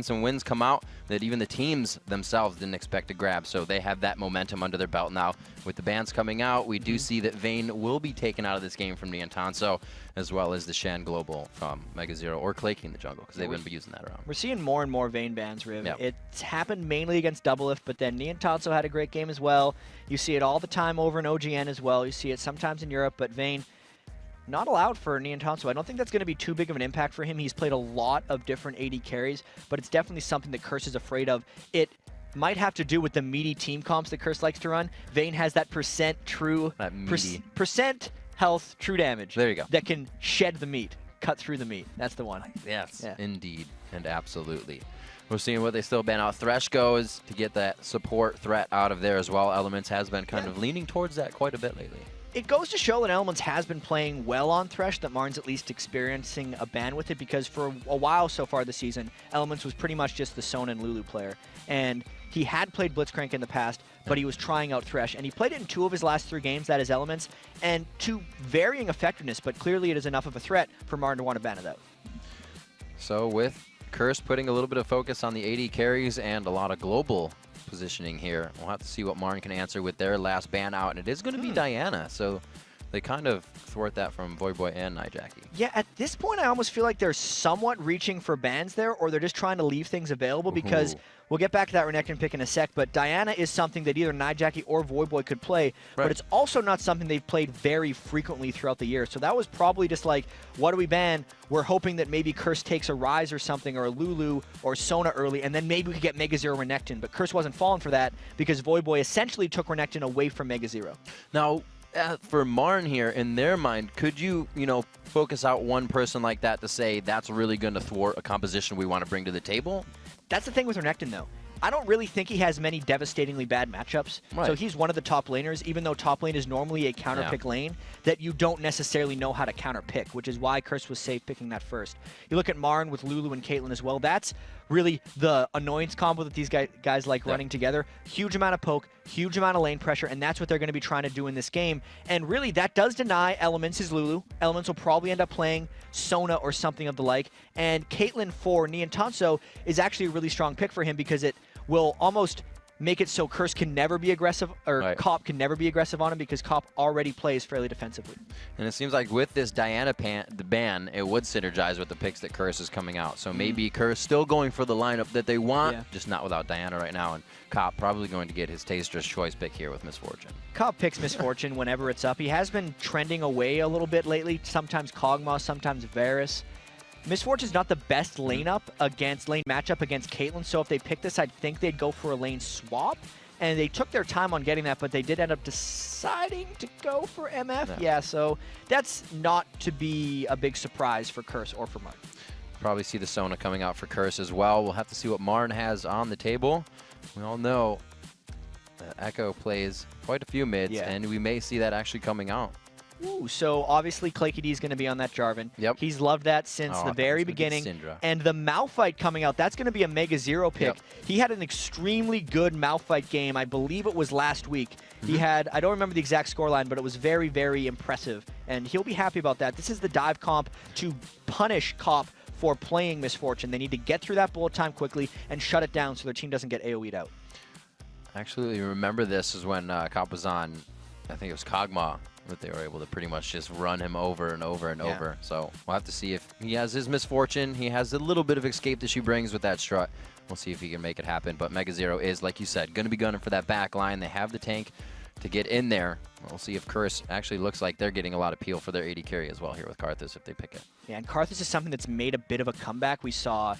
some wins come out that even the teams themselves didn't expect to grab. So they have that momentum under their belt now. With the bans coming out, we do see that Vayne will be taken out of this game from Niantanso, as well as the Shan Global from Mega Zero or Claky in the jungle, because they've been using that around. We're seeing more and more Vayne bans, Riv. Yep. It's happened mainly against Doublelift, but then Niantanso had a great game as well. You see it all the time over in OGN as well. You see it sometimes in Europe, but Vayne not allowed for Niantanso. I don't think that's going to be too big of an impact for him. He's played a lot of different AD carries, but it's definitely something that Curse is afraid of. It might have to do with the meaty team comps that Curse likes to run. Vayne has that percent health true damage. There you go. That can shed the meat, cut through the meat. That's the one. Yes, indeed, and absolutely. We're seeing what they still ban out. Thresh goes to get that support threat out of there as well. Elements has been kind of leaning towards that quite a bit lately. It goes to show that Elements has been playing well on Thresh, that Marn's at least experiencing a ban with it, because for a while so far this season, Elements was pretty much just the Sona and Lulu player. And he had played Blitzcrank in the past, but he was trying out Thresh. And he played it in 2 of his last 3 games, that is Elements, and to varying effectiveness, but clearly it is enough of a threat for Marn to want to ban it out. So with Curse putting a little bit of focus on the AD carries and a lot of global positioning here, we'll have to see what Marn can answer with their last ban out, and it is going to be Diana, so they kind of thwart that from Voyboy and Nijaki. Yeah, at this point I almost feel like they're somewhat reaching for bans there, or they're just trying to leave things available, because we'll get back to that Renekton pick in a sec, but Diana is something that either Nijaki or Voyboy could play, but it's also not something they've played very frequently throughout the year. So that was probably just like, what do we ban? We're hoping that maybe Curse takes a Rise or something, or a Lulu or Sona early, and then maybe we could get Mega Zero Renekton, but Curse wasn't falling for that because Voyboy essentially took Renekton away from Mega Zero. Now, for Marn here, in their mind, could you, focus out one person like that to say that's really going to thwart a composition we want to bring to the table? That's the thing with Renekton, though. I don't really think he has many devastatingly bad matchups. So he's one of the top laners, even though top lane is normally a counter pick lane, that you don't necessarily know how to counter pick, which is why Curse was safe picking that first. You look at Marn with Lulu and Caitlyn as well. That's really the annoyance combo that these guys like running together. Huge amount of poke, huge amount of lane pressure, and that's what they're going to be trying to do in this game. And really, that does deny Elements his Lulu. Elements will probably end up playing Sona or something of the like. And Caitlyn for Niantanso is actually a really strong pick for him, because it will almost make it so Curse can never be aggressive, or Cop can never be aggressive on him, because Cop already plays fairly defensively. And it seems like with this Diana the ban, it would synergize with the picks that Curse is coming out. So maybe Curse still going for the lineup that they want, just not without Diana right now. And Cop probably going to get his Taster's Choice pick here with Misfortune. Cop picks Misfortune whenever it's up. He has been trending away a little bit lately, sometimes Kog'Maw, sometimes Varus. Misfortune's not the best lane matchup against Caitlyn, so if they pick this, I'd think they'd go for a lane swap. And they took their time on getting that, but they did end up deciding to go for MF. So that's not to be a big surprise for Curse or for Marn. Probably see the Sona coming out for Curse as well. We'll have to see what Marn has on the table. We all know that Echo plays quite a few mids, and we may see that actually coming out. Ooh, so obviously Claky D is going to be on that Jarvan. He's loved that since the very beginning. And the Malphite coming out, that's going to be a Mega Zero pick. He had an extremely good Malphite game. I believe it was last week. He had, I don't remember the exact scoreline, but it was very, very impressive. And he'll be happy about that. This is the dive comp to punish Cop for playing Misfortune. They need to get through that bullet time quickly and shut it down so their team doesn't get AoE'd out. I actually remember this is when Cop was on, I think it was Kog'Maw, but they were able to pretty much just run him over and over and over. So we'll have to see if he has his Misfortune. He has a little bit of escape that she brings with that strut. We'll see if he can make it happen. But Mega Zero is, like you said, going to be gunning for that back line. They have the tank to get in there. We'll see if Curse actually looks like they're getting a lot of peel for their AD carry as well here with Karthus if they pick it. Yeah, and Karthus is something that's made a bit of a comeback. We saw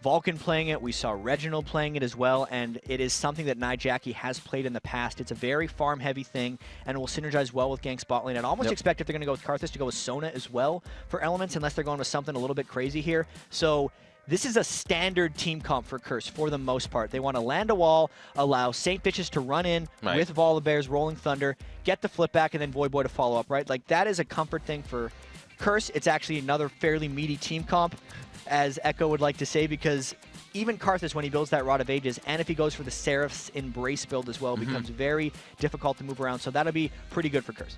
Vulcan playing it, we saw Reginald playing it as well, and it is something that Nijaki has played in the past. It's a very farm-heavy thing, and it will synergize well with gank spot lane. I'd almost expect if they're going to go with Karthus to go with Sona as well for Elements, unless they're going with something a little bit crazy here. So this is a standard team comp for Curse for the most part. They want to land a wall, allow Saint Bitches to run in with Volibear's Rolling Thunder, get the flip back, and then Voyboy to follow up, right? Like, that is a comfort thing for Curse. It's actually another fairly meaty team comp. as Echo would like to say, because even Karthus, when he builds that Rod of Ages, and if he goes for the Seraph's Embrace build as well, becomes very difficult to move around. So that'll be pretty good for Cursre.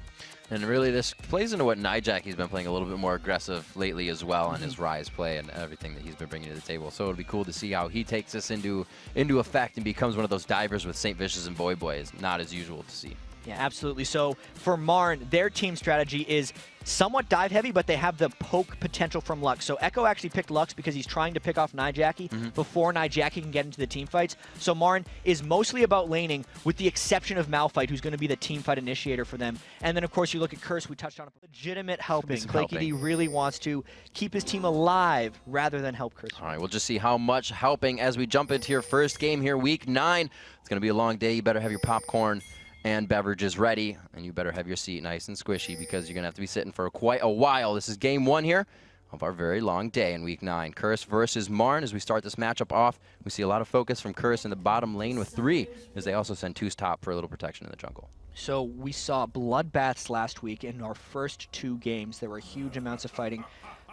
And really, this plays into what Nijacky's been playing a little bit more aggressive lately as well on his Rise play and everything that he's been bringing to the table. So it'll be cool to see how he takes this into effect and becomes one of those divers with St. Vicious and Voyboy is not as usual to see. Yeah, absolutely. So for MRN, their team strategy is somewhat dive heavy, but they have the poke potential from Lux. So Echo actually picked Lux because he's trying to pick off Nijacky before Nijacky can get into the team fights. So MRN is mostly about laning, with the exception of Malphite, who's going to be the team fight initiator for them. And then, of course, you look at Cursre, we touched on it. Legitimate helping. ClayKD really wants to keep his team alive rather than help Cursre. All right, we'll just see how much helping as we jump into your first game here, Week 9. It's going to be a long day. You better have your popcorn and beverages ready, and you better have your seat nice and squishy because you're going to have to be sitting for quite a while. This is game 1 here of our very long day in Week 9. Cursre versus MRN. As we start this matchup off, we see a lot of focus from Cursre in the bottom lane with 3, as they also send 2's top for a little protection in the jungle. So we saw bloodbaths last week in our first 2 games. There were huge amounts of fighting.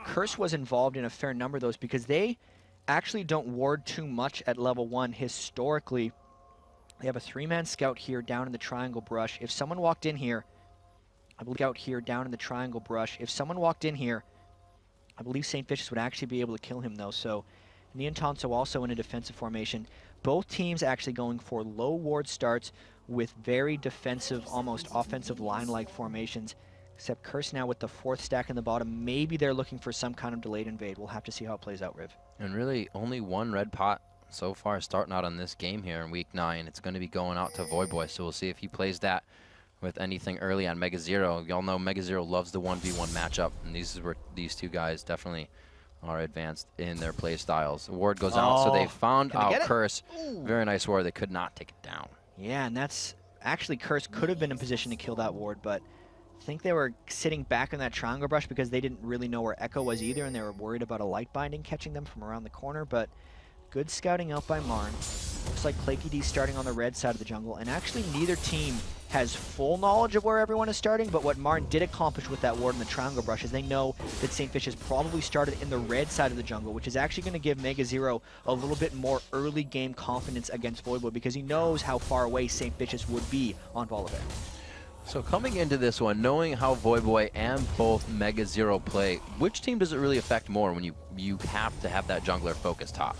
Cursre was involved in a fair number of those because they actually don't ward too much at level 1 historically. They have a 3-man scout here down in the triangle brush. If someone walked in here, I believe out here down in the triangle brush. If someone walked in here, I believe St. Vicious would actually be able to kill him though. So Neon Tonso also in a defensive formation. Both teams actually going for low ward starts with very defensive, almost offensive line-like formations. Except Cursre now with the 4th stack in the bottom. Maybe they're looking for some kind of delayed invade. We'll have to see how it plays out, Riv. And really only 1 red pot so far starting out on this game here in Week 9. It's going to be going out to Voyboy, so we'll see if he plays that with anything early on Mega Zero. Y'all know Mega Zero loves the 1v1 matchup, and this is where these 2 guys definitely are advanced in their play styles. The ward goes out, so they found out Cursre. Very nice ward. They could not take it down. Yeah, and that's actually Cursre could have been in position to kill that ward, but I think they were sitting back in that triangle brush because they didn't really know where Echo was either, and they were worried about a light binding catching them from around the corner. But good scouting out by MRN. Looks like ClayKD starting on the red side of the jungle, and actually neither team has full knowledge of where everyone is starting, but what MRN did accomplish with that ward in the triangle brush is they know that St. Vicious probably started in the red side of the jungle, which is actually going to give Mega Zero a little bit more early game confidence against Voyboy because he knows how far away St. Vicious would be on Volibear. So coming into this one, knowing how Voyboy and both Mega Zero play, which team does it really affect more when you have to have that jungler focus top?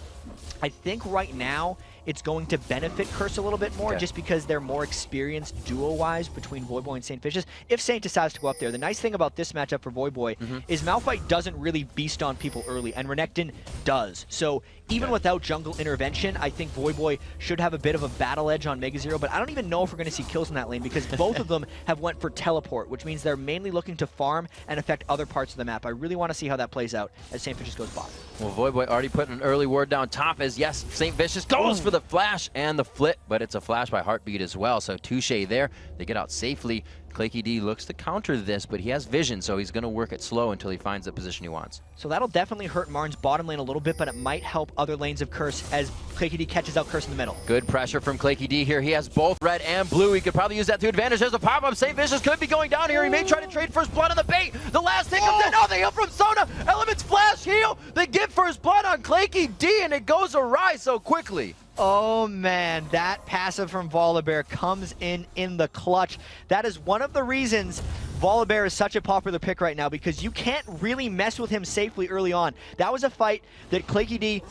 I think right now it's going to benefit Cursre a little bit more just because they're more experienced duo-wise between Voyboy and St. Vicious. If St. decides to go up there, the nice thing about this matchup for Voyboy is Malphite doesn't really beast on people early, and Renekton does. So even without jungle intervention, I think Voyboy should have a bit of a battle edge on Mega Zero, but I don't even know if we're going to see kills in that lane because both of them have went for teleport, which means they're mainly looking to farm and affect other parts of the map. I really want to see how that plays out as St. Vicious goes bot. Well, Voyboy already put an early ward down top as, yes, St. Vicious goes for the flash and the flip, but it's a flash by Heartbeat as well, so Touche there. They get out safely. ClayKD looks to counter this, but he has vision, so he's going to work it slow until he finds the position he wants. So that'll definitely hurt MRN's bottom lane a little bit, but it might help other lanes of Cursre as ClayKD catches out Cursre in the middle. Good pressure from ClayKD here. He has both red and blue. He could probably use that to advantage. There's a pop-up. St. Vicious could be going down here. He may try to trade first blood on the bait. The last thing comes in. Oh, they heal from Sona. Elements flash heal. They get first blood on ClayKD, and it goes awry so quickly. Oh man, that passive from Volibear comes in the clutch. That is one of the reasons Volibear is such a popular pick right now, because you can't really mess with him safely early on. That was a fight that ClayKD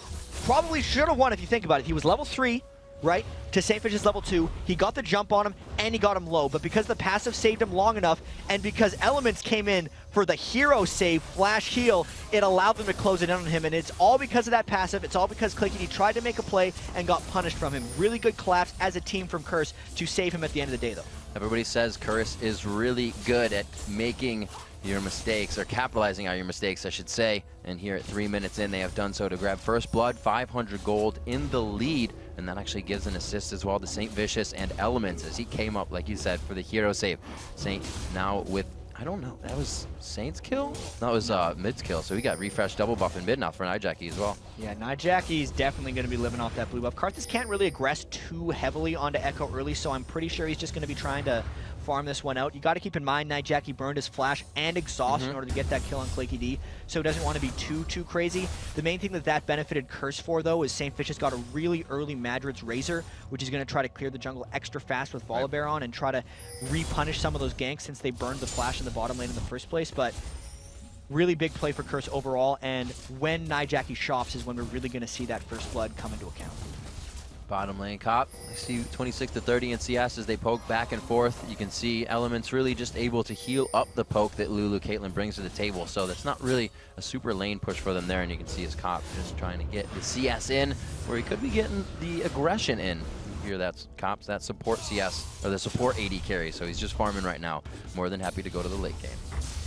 probably should have won if you think about it. He was level 3, right, to St. Vicious level 2. He got the jump on him, and he got him low. But because the passive saved him long enough, and because Elements came in for the hero save, flash heal, it allowed them to close it in on him. And it's all because of that passive. It's all because ClayKD tried to make a play and got punished from him. Really good collapse as a team from Cursre to save him at the end of the day, though. Everybody says Cursre is really good at making your mistakes, or capitalizing on your mistakes, I should say. And here at 3 minutes in, they have done so to grab first blood, 500 gold in the lead, and that actually gives an assist as well to St. Vicious and Elements as he came up, like you said, for the hero save. Saint now with, I don't know, that was Saint's kill? That was Mid's kill, so we got refresh double buff in mid now for Nijacky as well. Yeah, Nijacky's definitely going to be living off that blue buff. Karthus can't really aggress too heavily onto Echo early, so I'm pretty sure he's just going to be trying to farm this one out. You got to keep in mind, Nightjackie burned his flash and exhaust in order to get that kill on Claky so he doesn't want to be too crazy. The main thing that benefited Cursre for, though, is St. Fish has got a really early Madrid's Razor, which is going to try to clear the jungle extra fast with Volibear on and try to repunish some of those ganks since they burned the flash in the bottom lane in the first place. But really big play for Cursre overall, and when Nightjackie shops is when we're really going to see that first blood come into account. Bottom lane Cop, I see 26 to 30 in CS as they poke back and forth. You can see Elements really just able to heal up the poke that Lulu Caitlyn brings to the table. So that's not really a super lane push for them there. And you can see his Cop just trying to get the CS in where he could be getting the aggression in. Here that's Cop's that support CS, or the support AD carry. So he's just farming right now. More than happy to go to the late game.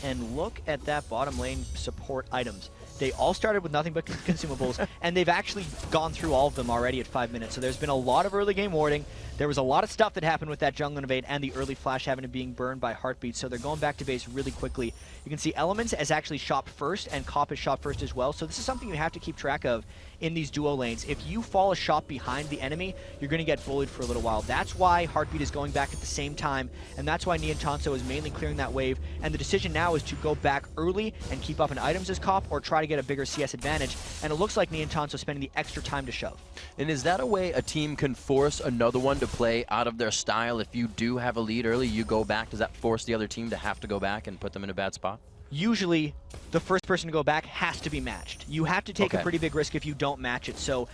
And look at that bottom lane support items. They all started with nothing but consumables, and they've actually gone through all of them already at 5 minutes. So there's been a lot of early game warding. There was a lot of stuff that happened with that jungle invade and the early flash having being burned by Heartbeat. So they're going back to base really quickly. You can see Elements has actually shopped first, and Cop has shopped first as well. So this is something you have to keep track of in these duo lanes. If you fall a shot behind the enemy, you're going to get bullied for a little while. That's why Heartbeat is going back at the same time, and that's why Niantanso is mainly clearing that wave. And the decision now is to go back early and keep up in items as Cop, or try to get a bigger CS advantage. And it looks like Niantanso spending the extra time to shove. And is that a way a team can force another one to play out of their style? If you do have a lead early, you go back. Does that force the other team to have to go back and put them in a bad spot? Usually, the first person to go back has to be matched. You have to take a pretty big risk if you don't match it. So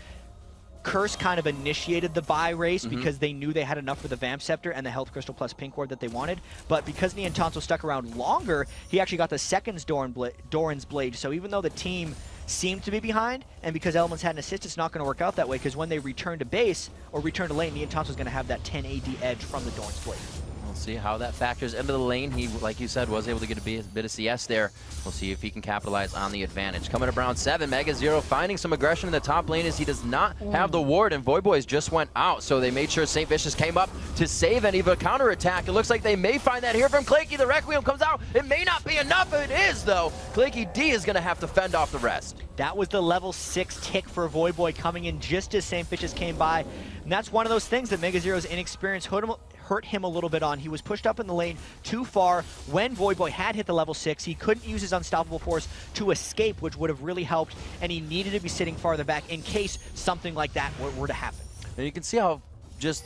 Cursre kind of initiated the buy race because they knew they had enough for the Vamp Scepter and the Health Crystal plus Pink Ward that they wanted. But because Niantanso stuck around longer, he actually got the second Doran's Blade. So even though the team seemed to be behind, and because Elements had an assist, it's not going to work out that way, because when they return to base or return to lane, Niantanso's going to have that 10 AD edge from the Doran's Blade. We'll see how that factors into the lane. He, like you said, was able to get a bit of CS there. We'll see if he can capitalize on the advantage. Coming up round 7, MegaZero finding some aggression in the top lane as he does not have the ward, and Voyboys just went out, so they made sure St. Vicious came up to save any of a counterattack. It looks like they may find that here from Claky. The Requiem comes out. It may not be enough. It is, though. Claky D is going to have to fend off the rest. That was the level 6 tick for Voyboy coming in just as St. Vicious came by. And that's one of those things that MegaZero's inexperience hurt him a little bit on. He was pushed up in the lane too far. When Voyboy had hit the level 6, he couldn't use his Unstoppable Force to escape, which would have really helped, and he needed to be sitting farther back in case something like that were to happen. And you can see how just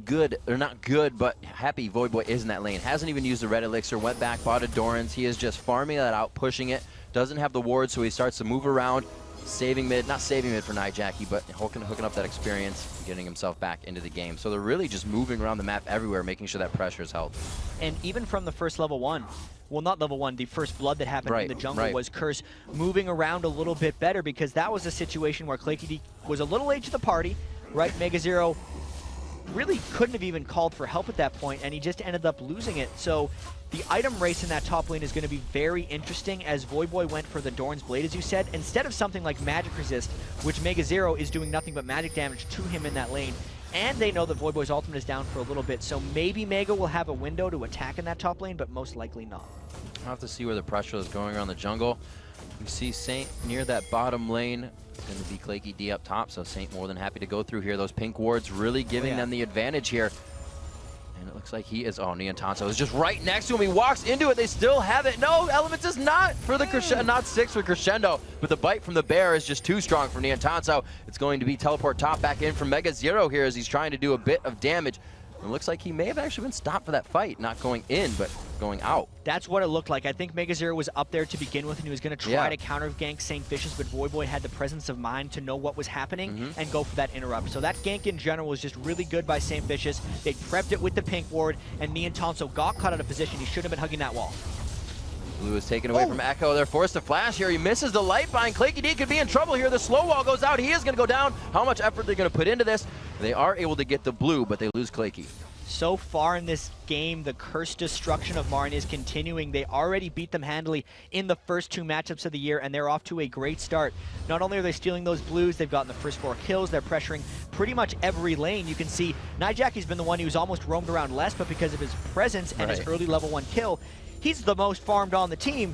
good, or not good, but happy Voyboy is in that lane. Hasn't even used the red elixir, went back, bought a Doran's. He is just farming that out, pushing it. Doesn't have the ward, so he starts to move around, saving mid, not saving mid for Nightjackie, but hooking up that experience, getting himself back into the game. So they're really just moving around the map everywhere, making sure that pressure is held. And even from the first level 1, well, not level 1, the first blood that happened in the jungle was Cursre moving around a little bit better, because that was a situation where Claky D was a little late to the party, right? MegaZero really couldn't have even called for help at that point, and he just ended up losing it. So the item race in that top lane is going to be very interesting, as Voyboy went for the Doran's Blade, as you said, instead of something like Magic Resist, which MegaZero is doing nothing but magic damage to him in that lane. And they know that Voyboy's ultimate is down for a little bit, so maybe Mega will have a window to attack in that top lane, but most likely not. I'll have to see where the pressure is going around the jungle. You see Saint near that bottom lane. It's going to be Claky D up top, so Saint more than happy to go through here. Those pink wards really giving them the advantage here. And it looks like he is, Niantanso is just right next to him. He walks into it. They still have it. No, Elements is not for the Crescendo, not 6 for Crescendo, but the bite from the bear is just too strong for Niantanso. It's going to be teleport top back in from MegaZero here as he's trying to do a bit of damage. It looks like he may have actually been stopped for that fight, not going in, but going out. That's what it looked like. I think MegaZero was up there to begin with, and he was going to try to counter gank St. Vicious, but Voyboy had the presence of mind to know what was happening and go for that interrupt. So that gank in general was just really good by St. Vicious. They prepped it with the pink ward, and Niantanso got caught out of position. He should have been hugging that wall. Blue is taken away from Echo. They're forced to flash here. He misses the light bind. Claky D could be in trouble here. The slow wall goes out. He is going to go down. How much effort they're going to put into this? They are able to get the blue, but they lose Claky. So far in this game, the cursed destruction of MRN is continuing. They already beat them handily in the first 2 matchups of the year, and they're off to a great start. Not only are they stealing those blues, they've gotten the first 4 kills. They're pressuring pretty much every lane. You can see Nightjackie's been the one who's almost roamed around less, but because of his presence and his early level 1 kill, he's the most farmed on the team.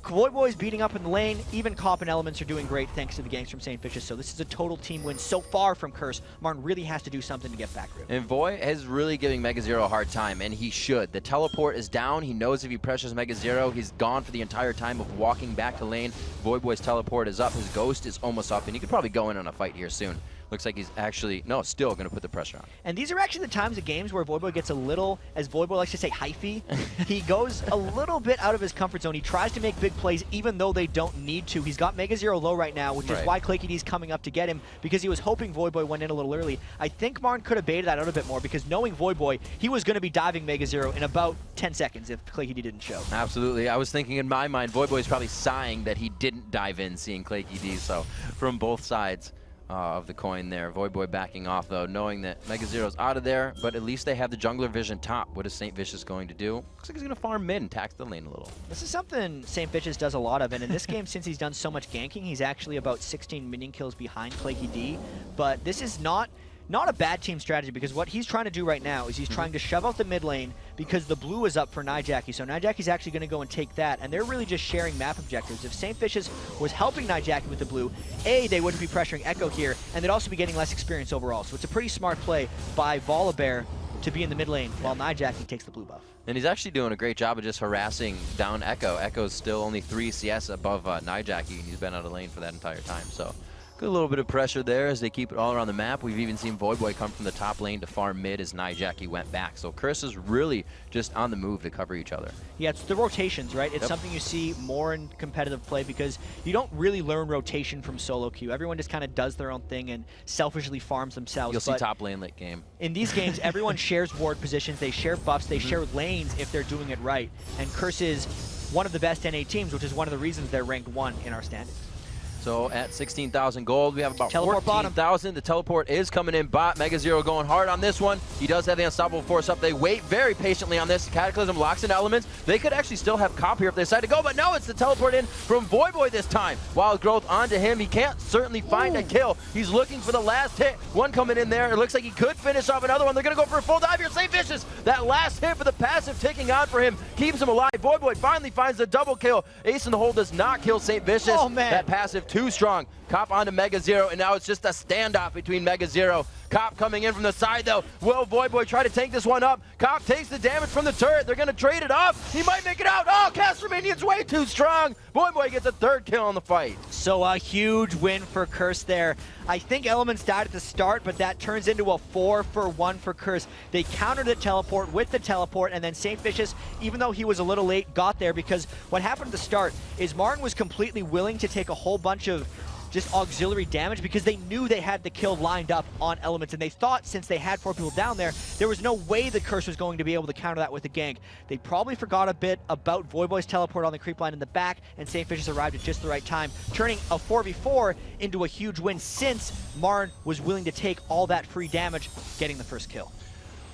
Voyboy's beating up in the lane. Even Cop and Elements are doing great thanks to the ganks from St. Vicious. So this is a total team win so far from Curse. Martin really has to do something to get back Rib. And Voy is really giving Mega Zero a hard time, and he should. The teleport is down. He knows if he pressures Mega Zero, he's gone for the entire time of walking back to lane. Voyboy's teleport is up. His ghost is almost up, and he could probably go in on a fight here soon. Looks like he's actually, no, still going to put the pressure on. And these are actually the times of games where Voyboy gets a little, as Voyboy likes to say, hyphy. He goes a little bit out of his comfort zone. He tries to make big plays even though they don't need to. He's got Mega Zero low right now, which is why ClayKD's coming up to get him, because he was hoping Voyboy went in a little early. I think Martin could have baited that out a bit more, because knowing Voyboy, he was going to be diving Mega Zero in about 10 seconds if ClayKD didn't show. Absolutely. I was thinking in my mind, Voyboy's probably sighing that he didn't dive in seeing ClayKD, so from both sides of the coin there. Voyboy backing off though, knowing that Mega Zero's out of there, but at least they have the jungler vision top. What is St. Vicious going to do? Looks like he's going to farm mid and tax the lane a little. This is something St. Vicious does a lot of, and in this game, since he's done so much ganking, he's actually about 16 minion kills behind ClayKD, but this is not a bad team strategy, because what he's trying to do right now is he's trying to shove out the mid lane because the blue is up for Nijaki. So Nijaki's actually going to go and take that, and they're really just sharing map objectives. If St. Vicious was helping Nijaki with the blue, they wouldn't be pressuring Echo here, and they'd also be getting less experience overall. So it's a pretty smart play by Volibear to be in the mid lane while Nijaki takes the blue buff. And he's actually doing a great job of just harassing down Echo. Echo's still only 3 CS above Nijaki, and he's been out of lane for that entire time. So good little bit of pressure there as they keep it all around the map. We've even seen Voyboy come from the top lane to farm mid as Nijaki went back. So Cursre is really just on the move to cover each other. Yeah, it's the rotations, right? It's something you see more in competitive play because you don't really learn rotation from solo queue. Everyone just kind of does their own thing and selfishly farms themselves. You'll see top lane late game. In these games, everyone shares ward positions, they share buffs, they share lanes if they're doing it right. And Cursre is one of the best NA teams, which is one of the reasons they're ranked 1 in our standings. So at 16,000 gold, we have about teleport 14,000. The teleport is coming in bot. Mega Zero going hard on this one. He does have the unstoppable force up. They wait very patiently on this. Cataclysm locks in elements. They could actually still have Cop here if they decide to go, but no, it's the teleport in from Voyboy this time. Wild Growth onto him. He can't certainly find a kill. He's looking for the last hit. One coming in there. It looks like he could finish off another one. They're going to go for a full dive here. St. Vicious, that last hit for the passive ticking on for him keeps him alive. Voyboy finally finds the double kill. Ace in the hole does not kill St. Vicious. Oh, man. That passive too strong. Cop onto Mega Zero, and now it's just a standoff between Mega Zero. Cop coming in from the side, though. Will Voyboy try to take this one up? Cop takes the damage from the turret. They're going to trade it off. He might make it out. Oh, Cursre minion's way too strong. Voyboy gets a 3rd kill on the fight. So a huge win for Cursre there. I think Elements died at the start, but that turns into a 4-for-1 for Cursre. They countered the teleport with the teleport, and then St. Vicious, even though he was a little late, got there, because what happened at the start is Martin was completely willing to take a whole bunch of just auxiliary damage because they knew they had the kill lined up on Elements, and they thought since they had 4 people down there, there was no way the Cursre was going to be able to counter that with a gank. They probably forgot a bit about Voyboy's teleport on the creep line in the back, and St. Vicious arrived at just the right time, turning a 4v4 into a huge win since Marn was willing to take all that free damage, getting the first kill.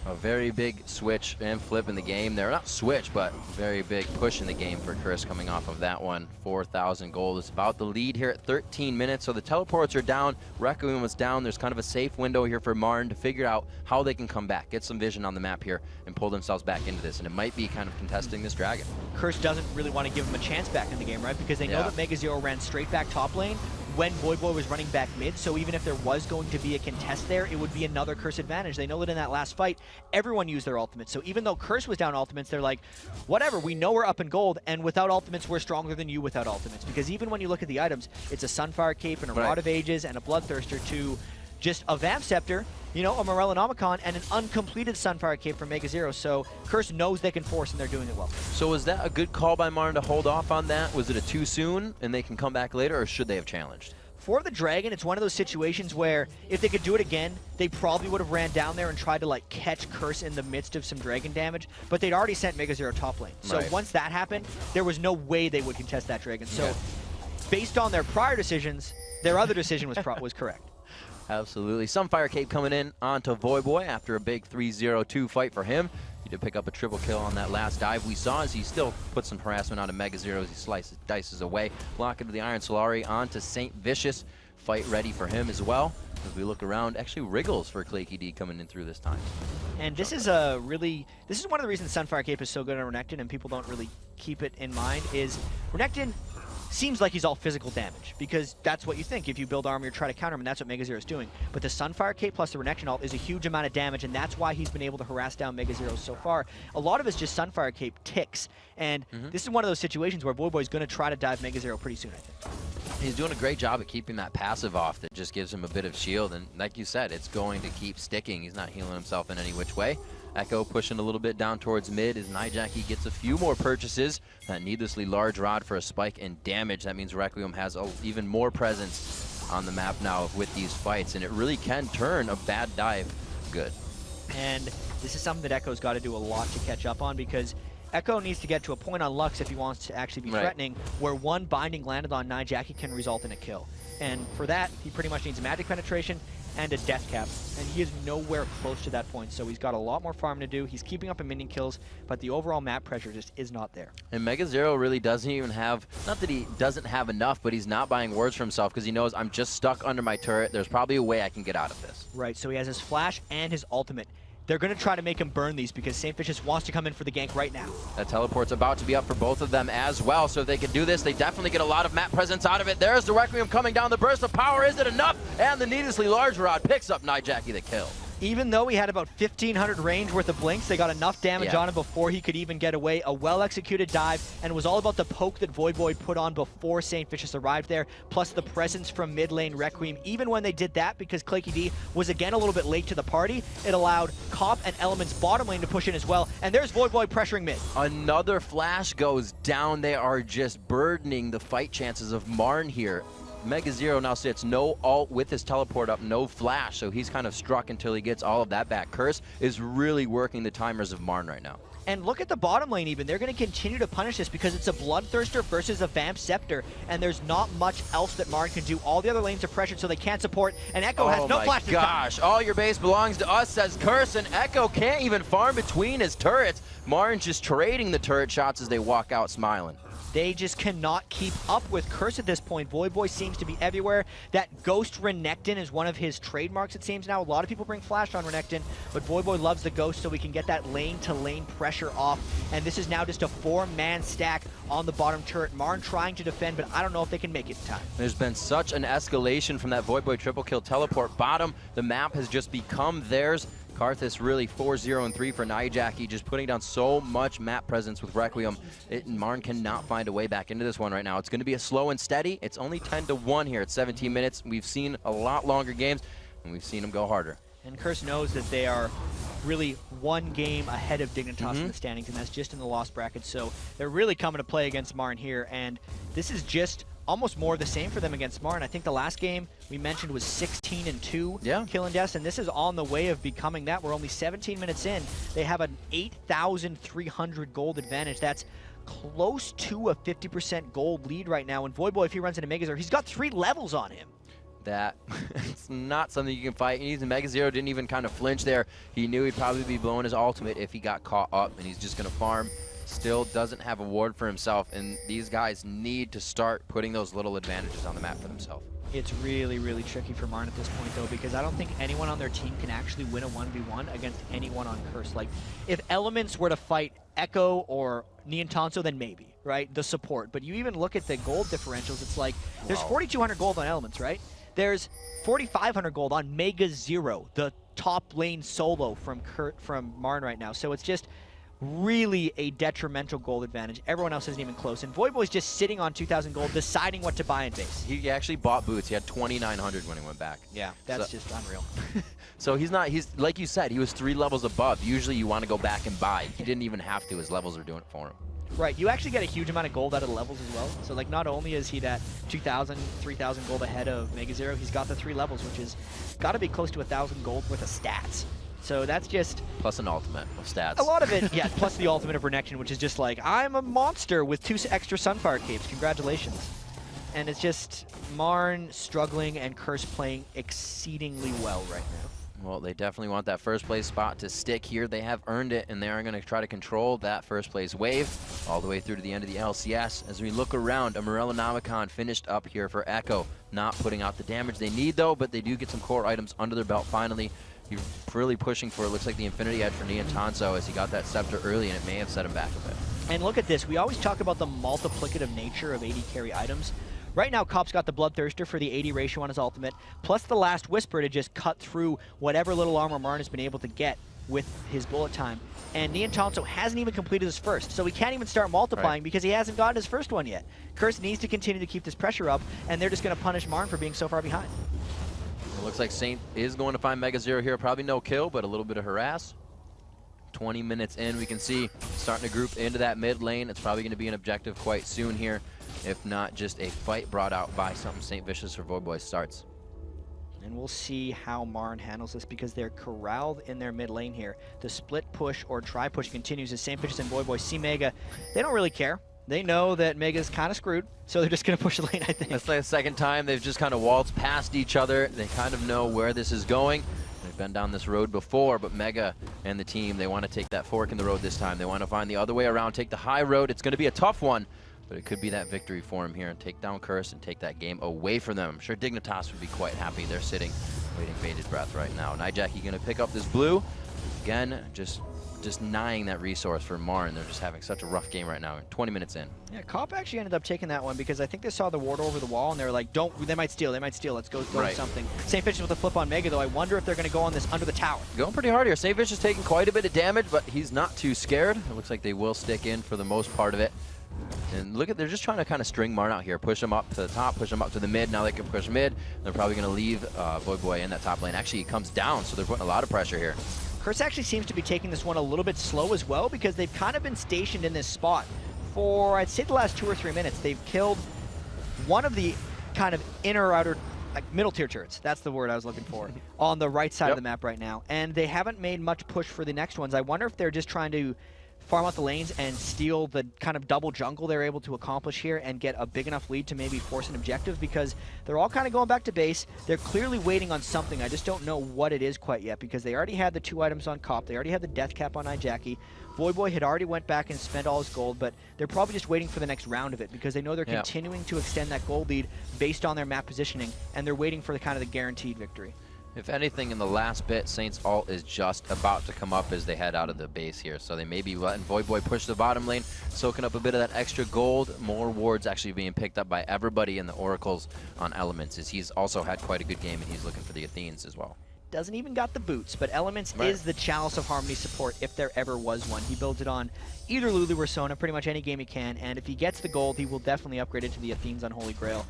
A very big switch and flip in the game there. Not switch, but very big push in the game for Cursre coming off of that one. 4,000 gold is about the lead here at 13 minutes. So the teleports are down. Requiem was down. There's kind of a safe window here for Martin to figure out how they can come back, get some vision on the map here, and pull themselves back into this. And it might be kind of contesting this dragon. Cursre doesn't really want to give him a chance back in the game, right? Because they know that Mega Zero ran straight back top lane when Voyboy was running back mid, so even if there was going to be a contest there, it would be another Cursre advantage. They know that in that last fight, everyone used their ultimates, so even though Cursre was down ultimates, they're like, whatever, we know we're up in gold, and without ultimates, we're stronger than you without ultimates, because even when you look at the items, it's a Sunfire Cape and a Rod of Ages and a Bloodthirster to just a Vamp Scepter, you know, a Morellonomicon, and an uncompleted Sunfire Cape from Mega Zero, so Cursre knows they can force, and they're doing it well. So was that a good call by Martin to hold off on that? Was it a too soon, and they can come back later, or should they have challenged? For the Dragon, it's one of those situations where if they could do it again, they probably would have ran down there and tried to like catch Cursre in the midst of some Dragon damage, but they'd already sent Mega Zero top lane. So once that happened, there was no way they would contest that Dragon. So based on their prior decisions, their other decision was correct. Absolutely. Sunfire Cape coming in onto Voyboy after a big 3-0-2 fight for him. He did pick up a triple kill on that last dive we saw as he still put some harassment onto Mega Zero as he slices, dices away. Block into the Iron Solari onto St. Vicious. Fight ready for him as well. As we look around, actually Wriggles for ClayKD coming in through this time. And this is this is one of the reasons Sunfire Cape is so good on Renekton and people don't really keep it in mind is Renekton seems like he's all physical damage because that's what you think. If you build armor, you try to counter him, and that's what Mega Zero is doing. But the Sunfire Cape plus the Renekton ult is a huge amount of damage, and that's why he's been able to harass down Mega Zero so far. A lot of it's just Sunfire Cape ticks, and this is one of those situations where Voyboy's going to try to dive Mega Zero pretty soon, I think. He's doing a great job at keeping that passive off that just gives him a bit of shield, and like you said, it's going to keep sticking. He's not healing himself in any which way. Echo pushing a little bit down towards mid as Nijaki gets a few more purchases. That needlessly large rod for a spike in damage. That means Requiem has even more presence on the map now with these fights, and it really can turn a bad dive good. And this is something that Echo's got to do a lot to catch up on because Echo needs to get to a point on Lux if he wants to actually be threatening, where one binding landed on Nijaki can result in a kill. And for that, he pretty much needs magic penetration and a death cap, and he is nowhere close to that point, so he's got a lot more farm to do. He's keeping up in minion kills, but the overall map pressure just is not there. And Mega Zero really doesn't even have, not that he doesn't have enough, but he's not buying wards for himself because he knows I'm just stuck under my turret. There's probably a way I can get out of this. Right, so he has his flash and his ultimate. They're going to try to make him burn these because St. Vicious wants to come in for the gank right now. That teleport's about to be up for both of them as well, so if they can do this, they definitely get a lot of map presence out of it. There's the Requiem coming down, the burst of power, is it enough? And the needlessly large rod picks up Nijaki the kill. Even though he had about 1,500 range worth of blinks, they got enough damage on him before he could even get away. A well-executed dive, and it was all about the poke that Voyboy put on before St. Vicious arrived there, plus the presence from mid lane Requiem. Even when they did that, because Claky D was again a little bit late to the party, it allowed Cop and Element's bottom lane to push in as well, and there's Voyboy pressuring mid. Another flash goes down. They are just burdening the fight chances of Marn here. Mega Zero now sits no ult with his teleport up, no flash, so he's kind of struck until he gets all of that back. Curse is really working the timers of Marn right now. And look at the bottom lane even. They're going to continue to punish this because it's a Bloodthirster versus a Vamp Scepter, and there's not much else that Marn can do. All the other lanes are pressured, so they can't support, and Echo has no flash. Oh my gosh, all your base belongs to us, says Curse, and Echo can't even farm between his turrets. Marn's just trading the turret shots as they walk out smiling. They just cannot keep up with Curse at this point. Voyboy seems to be everywhere. That Ghost Renekton is one of his trademarks, it seems now. A lot of people bring Flash on Renekton, but Voyboy loves the Ghost so we can get that lane-to-lane pressure off. And this is now just a 4-man stack on the bottom turret. Marn trying to defend, but I don't know if they can make it in time. There's been such an escalation from that Voyboy triple kill teleport bottom. The map has just become theirs. Karthus really 4-0-3 for Nijaki, just putting down so much map presence with Requiem. Marn cannot find a way back into this one right now. It's going to be a slow and steady. It's only 10-1 here at 17 minutes. We've seen a lot longer games, and we've seen them go harder. And Curse knows that they are really one game ahead of Dignitas in the standings, and that's just in the lost bracket. So they're really coming to play against Marn here, and this is just almost more of the same for them against Marn. I think the last game we mentioned was 16-2 kill and deaths, and this is on the way of becoming that. We're only 17 minutes in. They have an 8,300 gold advantage. That's close to a 50% gold lead right now. And Voyboy, if he runs into Mega Zero, he's got 3 levels on him. That it's not something you can fight. Mega Zero didn't even kind of flinch there. He knew he'd probably be blowing his ultimate if he got caught up, and he's just going to farm. Still doesn't have a ward for himself, and these guys need to start putting those little advantages on the map for themselves. It's really, really tricky for Marn at this point, though, because I don't think anyone on their team can actually win a 1v1 against anyone on Curse. Like, if Elements were to fight Echo or Niantanso, then maybe, right? The support. But you even look at the gold differentials, it's like, there's 4,200 gold on Elements, right? There's 4,500 gold on Mega Zero, the top lane solo from Marn right now. So it's just really a detrimental gold advantage. Everyone else isn't even close, and Voyboy's just sitting on 2,000 gold, deciding what to buy in base. He actually bought boots. He had 2,900 when he went back. Yeah, that's just unreal. So he's like you said, he was 3 levels above. Usually you want to go back and buy. He didn't even have to. His levels are doing it for him. Right, you actually get a huge amount of gold out of the levels as well. So like, not only is he that 2,000, 3,000 gold ahead of Mega Zero, he's got the 3 levels, which is got to be close to 1,000 gold worth of stats. So that's just... Plus an ultimate of stats. A lot of it, yeah, plus the ultimate of Renekton, which is just like, I'm a monster with 2 extra Sunfire Capes. Congratulations. And it's just Marn struggling and Curse playing exceedingly well right now. Well, they definitely want that first place spot to stick here. They have earned it, and they are going to try to control that first place wave all the way through to the end of the LCS. As we look around, a Morellonomicon finished up here for Echo. Not putting out the damage they need, though, but they do get some core items under their belt finally. He's really pushing for, it looks like, the Infinity Edge for Niantanzo as he got that Scepter early, and it may have set him back a bit. And look at this. We always talk about the multiplicative nature of AD carry items. Right now, Cop's got the Bloodthirster for the AD ratio on his ultimate, plus the Last Whisper to just cut through whatever little armor Marn has been able to get with his bullet time. And Niantanzo hasn't even completed his first, so he can't even start multiplying because he hasn't gotten his first one yet. Cursre needs to continue to keep this pressure up, and they're just going to punish Marn for being so far behind. It looks like Saint is going to find Mega Zero here. Probably no kill, but a little bit of harass. 20 minutes in, we can see starting to group into that mid lane. It's probably going to be an objective quite soon here, if not just a fight brought out by something St. Vicious or Voidboy starts. And we'll see how Marn handles this because they're corralled in their mid lane here. The split push or try push continues as St. Vicious and Voidboy see Mega. They don't really care. They know that Mega's kind of screwed, so they're just going to push the lane, I think. That's like the second time they've just kind of waltzed past each other. They kind of know where this is going. They've been down this road before, but Mega and the team, they want to take that fork in the road this time. They want to find the other way around, take the high road. It's going to be a tough one, but it could be that victory for him here and take down Cursre and take that game away from them. I'm sure Dignitas would be quite happy. They're sitting, waiting bated breath right now. Nijaki going to pick up this blue. Again, just denying that resource for Marn. They're just having such a rough game right now, 20 minutes in. Yeah, Cop actually ended up taking that one because I think they saw the ward over the wall and they were like, they might steal, let's go right. something. St. Vicious with a flip on Mega, though. I wonder if they're going to go on this under the tower. Going pretty hard here. St. Vicious taking quite a bit of damage, but he's not too scared. It looks like they will stick in for the most part of it. And look at, they're just trying to kind of string Marn out here. Push him up to the top, push him up to the mid. Now they can push mid. They're probably going to leave Voidboy in that top lane. Actually, he comes down, so they're putting a lot of pressure here. Cursre actually seems to be taking this one a little bit slow as well because they've kind of been stationed in this spot for, I'd say, the last 2 or 3 minutes. They've killed one of the kind of inner or outer, like middle tier turrets. That's the word I was looking for, on the right side of the map right now. And they haven't made much push for the next ones. I wonder if they're just trying to farm out the lanes and steal the kind of double jungle they're able to accomplish here and get a big enough lead to maybe force an objective because they're all kind of going back to base. They're clearly waiting on something. I just don't know what it is quite yet because they already had the 2 items on Cop. They already had the death cap on Nijaki. Voidboy had already went back and spent all his gold, but they're probably just waiting for the next round of it because they know they're continuing to extend that gold lead based on their map positioning, and they're waiting for the kind of the guaranteed victory. If anything, in the last bit, Saints ult is just about to come up as they head out of the base here. So they may be letting Voidboy push the bottom lane, soaking up a bit of that extra gold. More wards actually being picked up by everybody in the Oracles on Elements, as he's also had quite a good game, and he's looking for the Athenes as well. Doesn't even got the boots, but Elements is the Chalice of Harmony support if there ever was one. He builds it on either Lulu or Sona, pretty much any game he can, and if he gets the gold, he will definitely upgrade it to the Athenes on Holy Grail.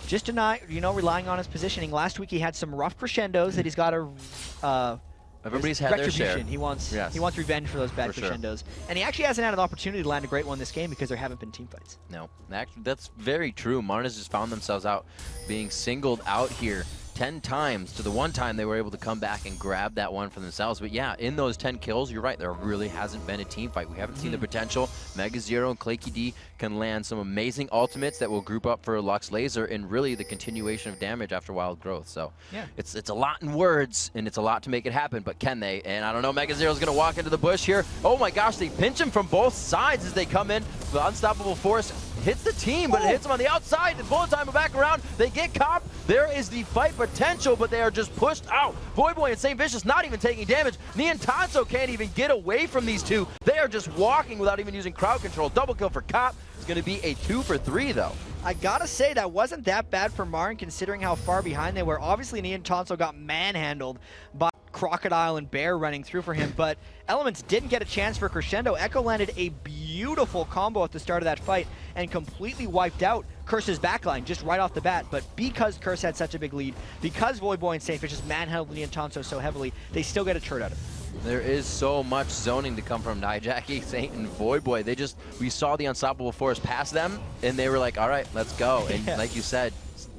Just not, relying on his positioning. Last week he had some rough crescendos that he's got to everybody's had their share. He wants revenge for those bad crescendos. And he actually hasn't had an opportunity to land a great one this game because there haven't been team fights. No, actually, that's very true. Marn has just found themselves out being singled out here 10 times to the one time they were able to come back and grab that one for themselves. But yeah, in those 10 kills, you're right, there really hasn't been a team fight. We haven't seen the potential. Mega Zero and Claky D can land some amazing ultimates that will group up for a Lux Laser and really the continuation of damage after Wild Growth. So yeah, it's a lot in words and it's a lot to make it happen, but can they? And I don't know, Mega Zero's gonna walk into the bush here. Oh my gosh, they pinch him from both sides as they come in. The Unstoppable Force hits the team, but it hits him on the outside. The bullet time back around. They get Cop. There is the fight potential, but they are just pushed out. Voidboy and St. Vicious not even taking damage. Niantanzo can't even get away from these two. They are just walking without even using crowd control. Double kill for Cop. It's going to be a 2 for 3, though. I gotta say, that wasn't that bad for Marn considering how far behind they were. Obviously, Niantanzo got manhandled by Crocodile and Bear running through for him, but Elements didn't get a chance for Crescendo. Echo landed a beautiful combo at the start of that fight and completely wiped out Curse's backline just right off the bat, but because Cursre had such a big lead, because Voidboy and St. Vicious manhandled Niantanzo so heavily, they still get a turret out of it. There is so much zoning to come from Nijaki, Saint, and Voidboy. We saw the Unstoppable Force pass them, and they were like, all right, let's go. And like you said,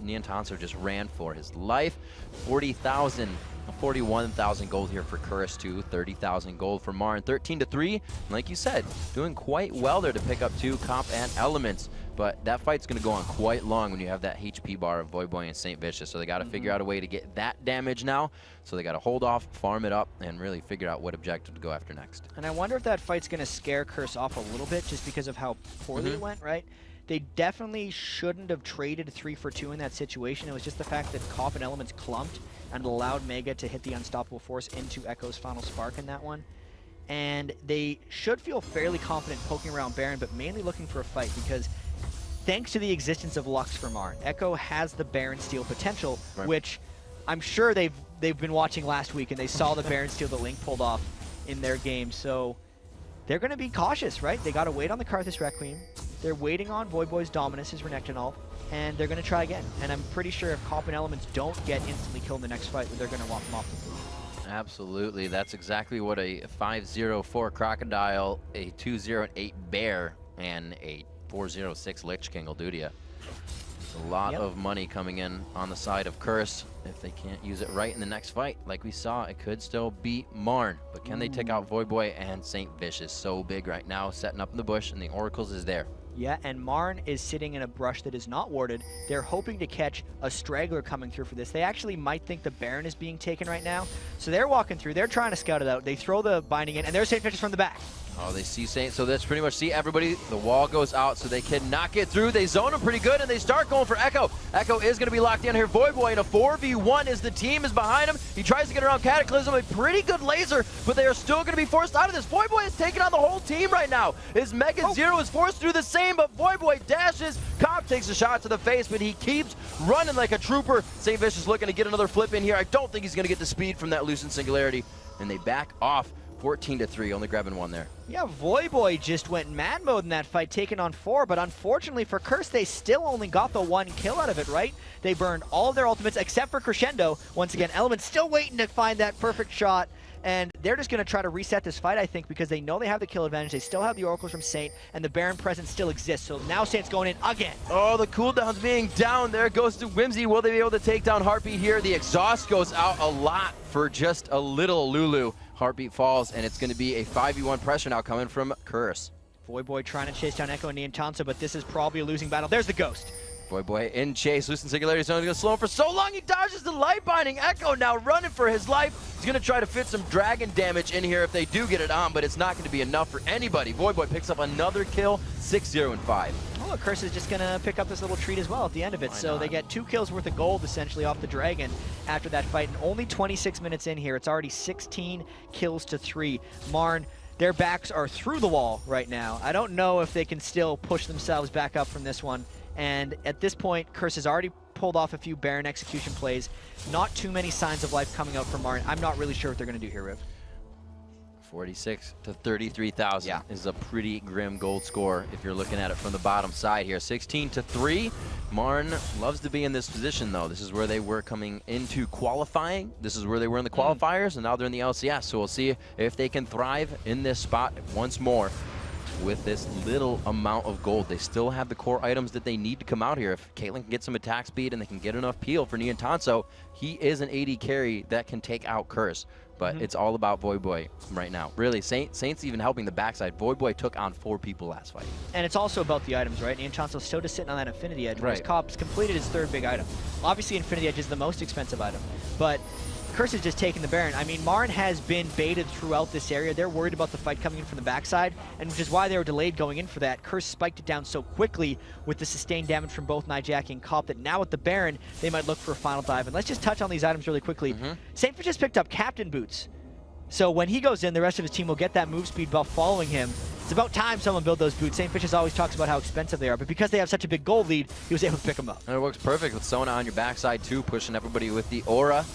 Niantanzo just ran for his life. 41,000 gold here for Cursre, too. 30,000 gold for Marn. 13 to 3. And like you said, doing quite well there to pick up 2 Comp and Elements. But that fight's going to go on quite long when you have that HP bar of Voidboy and St. Vicious. So they got to figure out a way to get that damage now. So they got to hold off, farm it up, and really figure out what objective to go after next. And I wonder if that fight's going to scare Cursre off a little bit just because of how poorly it went, right? They definitely shouldn't have traded 3 for 2 in that situation. It was just the fact that Cop and Elements clumped and allowed Mega to hit the Unstoppable Force into Echo's Final Spark in that one. And they should feel fairly confident poking around Baron, but mainly looking for a fight, because thanks to the existence of Lux for Marn, Echo has the Baron steal potential, which I'm sure they've been watching last week and they saw the Baron steal that Link pulled off in their game. So they're going to be cautious, right? They got to wait on the Karthus Requiem. They're waiting on Voyboy's Dominus, his Renekton, and they're going to try again. And I'm pretty sure if Cop and Elements don't get instantly killed in the next fight, they're going to walk them off the board. Absolutely. That's exactly what a 5-0-4 Crocodile, a 2-0-8 Bear, and a 4-0-6 Lich King will do to you. A lot of money coming in on the side of Cursre. If they can't use it right in the next fight, like we saw, it could still beat Marn. But can they take out Voyboy? And St. Vicious so big right now, setting up in the bush, and the Oracles is there. Yeah, and Marn is sitting in a brush that is not warded. They're hoping to catch a straggler coming through for this. They actually might think the Baron is being taken right now. So they're walking through. They're trying to scout it out. They throw the binding in, and there's St. Vicious from the back. Oh, they see Saint, so that's pretty much see everybody. The wall goes out, so they cannot get through. They zone him pretty good, and they start going for Echo. Echo is going to be locked in here. Voyboy in a 4v1 as the team is behind him. He tries to get around Cataclysm, a pretty good laser, but they are still going to be forced out of this. Voyboy is taking on the whole team right now. His Mega Zero is forced through the same, but Voyboy dashes. Cop takes a shot to the face, but he keeps running like a trooper. St. Vicious looking to get another flip in here. I don't think he's going to get the speed from that Lucent Singularity, and they back off. 14-3, only grabbing 1 there. Yeah, Voyboy just went mad mode in that fight, taking on 4, but unfortunately for Cursre, they still only got the 1 kill out of it, right? They burned all of their ultimates except for Crescendo. Once again, Element still waiting to find that perfect shot, and they're just going to try to reset this fight, I think, because they know they have the kill advantage. They still have the Oracles from Saint, and the Baron presence still exists, so now Saint's going in again. Oh, the cooldown's being down. There goes to Whimsy. Will they be able to take down Heartbeat here? The exhaust goes out a lot for just a little Lulu. Heartbeat falls, and it's going to be a 5v1 pressure now coming from Cursre. Voyboy trying to chase down Echo and Niantanso, but this is probably a losing battle. There's the Ghost. Voyboy in chase. Lucent Singularity is only going to slow him for so long. He dodges the light binding. Echo now running for his life. He's going to try to fit some dragon damage in here if they do get it on, but it's not going to be enough for anybody. Voyboy picks up another kill, 6-0-5. Oh, Cursre is just going to pick up this little treat as well at the end of it. So they get 2 kills worth of gold essentially off the dragon after that fight. And only 26 minutes in here. It's already 16 kills to 3. Marn, their backs are through the wall right now. I don't know if they can still push themselves back up from this one. And at this point, Cursre has already pulled off a few Baron execution plays. Not too many signs of life coming out from Marn. I'm not really sure what they're going to do here, Riv. 46 to 33,000 is a pretty grim gold score if you're looking at it from the bottom side here. 16-3. Marn loves to be in this position, though. This is where they were coming into qualifying. This is where they were in the qualifiers, and now they're in the LCS. So we'll see if they can thrive in this spot once more with this little amount of gold. They still have the core items that they need to come out here. If Caitlyn can get some attack speed and they can get enough peel for Niantanso, he is an AD carry that can take out Cursre. But it's all about Voyboy right now. Really, Saint's even helping the backside. Voyboy took on 4 people last fight. And it's also about the items, right? Niantanso's still just sitting on that Infinity Edge. Whereas Cop's completed his 3rd big item. Obviously, Infinity Edge is the most expensive item. But Cursre is just taking the Baron. I mean, Marn has been baited throughout this area. They're worried about the fight coming in from the backside, and which is why they were delayed going in for that. Cursre spiked it down so quickly with the sustained damage from both Nijaki and Cop that now with the Baron, they might look for a final dive. And let's just touch on these items really quickly. St. Vicious picked up Captain Boots. So when he goes in, the rest of his team will get that move speed buff following him. It's about time someone build those boots. St. Vicious always talks about how expensive they are, but because they have such a big gold lead, he was able to pick them up. And it works perfect with Sona on your backside too, pushing everybody with the aura.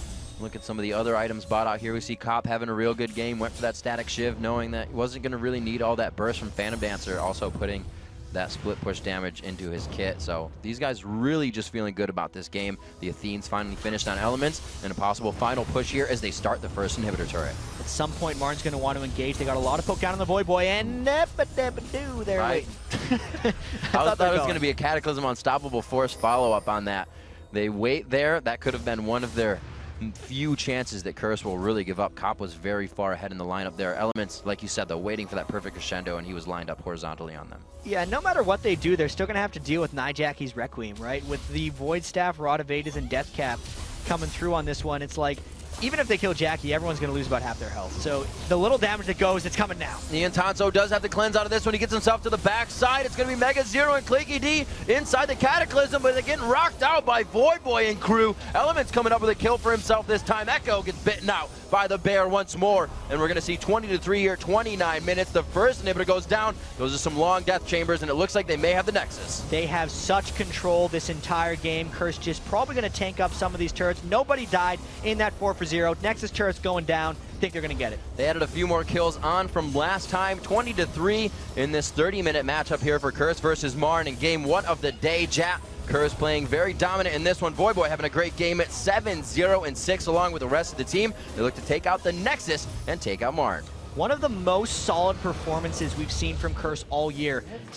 Look at some of the other items bought out here. We see Cop having a real good game, went for that static shiv, knowing that he wasn't going to really need all that burst from Phantom Dancer, also putting that split push damage into his kit. So these guys really just feeling good about this game. The Athenes finally finished on Elements, and a possible final push here as they start the first inhibitor turret. At some point, Marn's going to want to engage. They got a lot of poke down on the Voyboy, and they're waiting. I thought it was going to be a Cataclysm Unstoppable Force follow-up on that. They wait there. That could have been one of their few chances that Cursre will really give up. Cop was very far ahead in the lineup there. Elements, like you said, though, waiting for that perfect crescendo, and he was lined up horizontally on them. Yeah, no matter what they do, they're still going to have to deal with Nijaki's Requiem, right? With the Void Staff, Rod of Ages, and Death Cap coming through on this one, it's like, even if they kill Jackie, everyone's going to lose about half their health. So the little damage that goes, it's coming now. Ian Tonso does have to cleanse out of this when he gets himself to the backside. It's going to be Mega Zero and Clicky D inside the Cataclysm, but they're getting rocked out by Void Boy and crew. Element's coming up with a kill for himself this time. Echo gets bitten out by the bear once more, and we're going to see 20-3 here, 29 minutes. The first inhibitor goes down. Those are some long death chambers, and it looks like they may have the Nexus. They have such control this entire game. Cursre just probably going to tank up some of these turrets. Nobody died in that 4-for-0. Nexus turret's going down. Think they're going to get it. They added a few more kills on from last time. 20-3 in this 30-minute matchup here for Cursre versus MRN in game 1 of the day. Cursre playing very dominant in this one. Void Boy having a great game at 7-0-6 along with the rest of the team. They look to take out the Nexus and take out MRN. One of the most solid performances we've seen from Cursre all year.